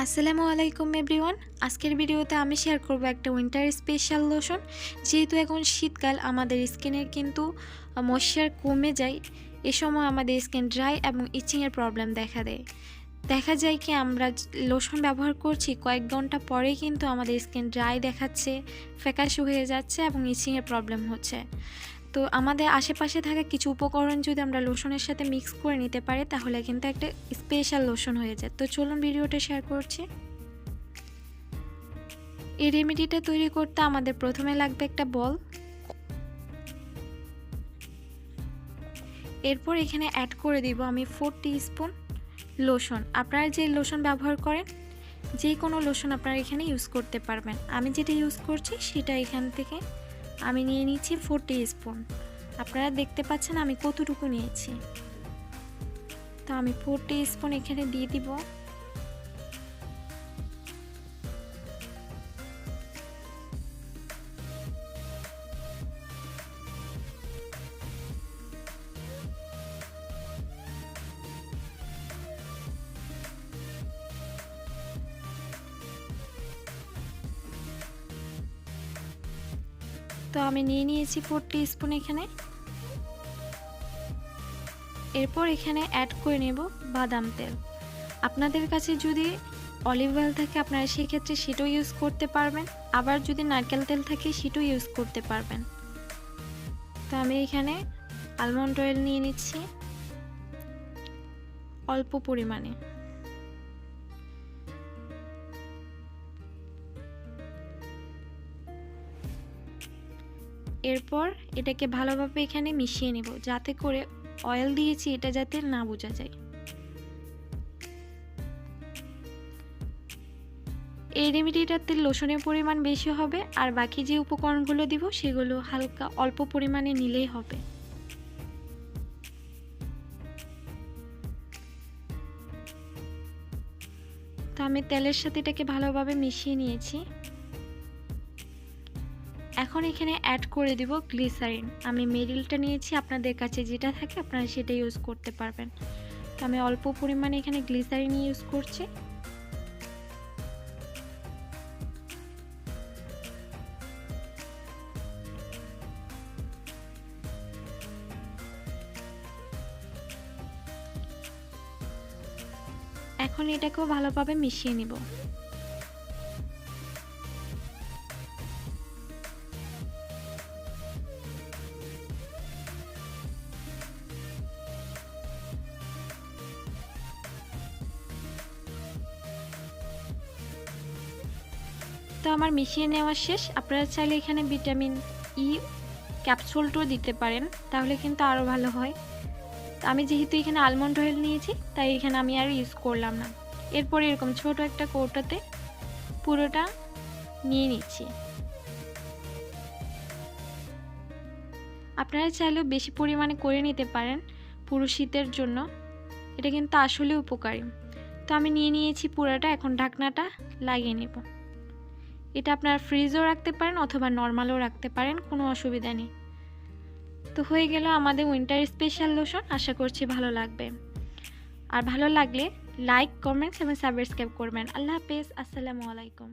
আসসালামু আলাইকুম এভরিওয়ান। আজকের ভিডিওতে আমি শেয়ার করব একটা উইন্টার স্পেশাল লোশন। যেহেতু এখন শীতকাল, আমাদের স্কিনের কিন্তু ময়েশ্চার কমে যায়। এ সময় আমাদের স্কিন ড্রাই এবং ইচিংয়ের প্রবলেম দেখা দেয়। দেখা যায় কি আমরা লোশন ব্যবহার করছি, কয়েক ঘন্টা পরেই কিন্তু আমাদের স্কিন ড্রাই দেখাচ্ছে, ফ্যাকাশে হয়ে যাচ্ছে এবং ইচিংয়ের প্রবলেম হচ্ছে। তো আমাদের আশেপাশে থাকা কিছু উপকরণ যদি আমরা লোশনের সাথে মিক্স করে নিতে পারি, তাহলে কিন্তু একটা স্পেশাল লোশন হয়ে যায়। তো চলুন ভিডিওটা শেয়ার করছি। এই রেমেডিটা তৈরি করতে আমাদের প্রথমে লাগবে একটা বল। এরপর এখানে অ্যাড করে দিব আমি 4 টিস্পুন লোশন। আপনারা যে লোশন ব্যবহার করেন, যে কোনো লোশন আপনারা এখানে ইউজ করতে পারবেন। আমি যেটা ইউজ করছি সেটা এখান থেকে আমি নিয়ে নিচ্ছি 4 টিস্পুন। আপনারা দেখতে পাচ্ছেন আমি কতটুকু নিয়েছি। তো আমি 4 টিস্পুন এখানে দিয়ে দিব। তো আমি নিয়ে নিয়েছি 4 টিস্পুন এখানে। এরপর এখানে অ্যাড করে নেব বাদাম তেল। আপনাদের কাছে যদি অলিভ অয়েল থাকে আপনারা সেক্ষেত্রে সেটাও ইউজ করতে পারবেন, আবার যদি নারকেল তেল থাকে সেটাও ইউজ করতে পারবেন। তো আমি এখানে আলমন্ড অয়েল নিয়ে নিচ্ছি অল্প পরিমাণে। এরপর এটাকে ভালোভাবে এখানে মিশিয়ে নেব, যাতে করে অয়েল দিয়েছি এটা যাতে না বোঝা যায়। এই রেমেডিটাতে লোশনের পরিমাণ বেশি হবে, আর বাকি যে উপকরণগুলো দিব সেগুলো হালকা অল্প পরিমাণে নিলেই হবে। তো আমি তেলের সাথে এটাকে ভালোভাবে মিশিয়ে নিয়েছি। এখন এখানে অ্যাড করে দিব গ্লিসারিন। আমি মেরিলটা নিয়েছি, আপনাদের কাছে যেটা থাকে আপনারা সেটা ইউজ করতে পারবেন। তো আমি অল্প পরিমাণে এখানে গ্লিসারিন ইউজ করছি। এখন এটাকেও ভালোভাবে মিশিয়ে নিব। তো আমার মিশিয়ে নেওয়া শেষ। আপনারা চাইলে এখানে ভিটামিন ই ক্যাপসুলটাও দিতে পারেন, তাহলে কিন্তু আরও ভালো হয়। আমি যেহেতু এখানে আলমন্ড অয়েল নিয়েছি তাই এখানে আমি আর ইউজ করলাম না। এরপর এরকম ছোট একটা কৌটাতে পুরোটা নিয়ে নিচ্ছি। আপনারা চাইলেও বেশি পরিমাণে করে নিতে পারেন পুরো শীতের জন্য, এটা কিন্তু আসলে উপকারী। তো আমি নিয়ে নিয়েছি পুরোটা, এখন ঢাকনাটা লাগিয়ে নেব। এটা আপনারা ফ্রিজেও রাখতে পারেন অথবা নর্মালও রাখতে পারেন, কোনো অসুবিধা নেই। তো হয়ে গেল আমাদের উইন্টার স্পেশাল লোশন। আশা করছি ভালো লাগবে, আর ভালো লাগলে লাইক, কমেন্টস এবং সাবস্ক্রাইব করবেন। আল্লাহ হাফেজ। আসসালামু আলাইকুম।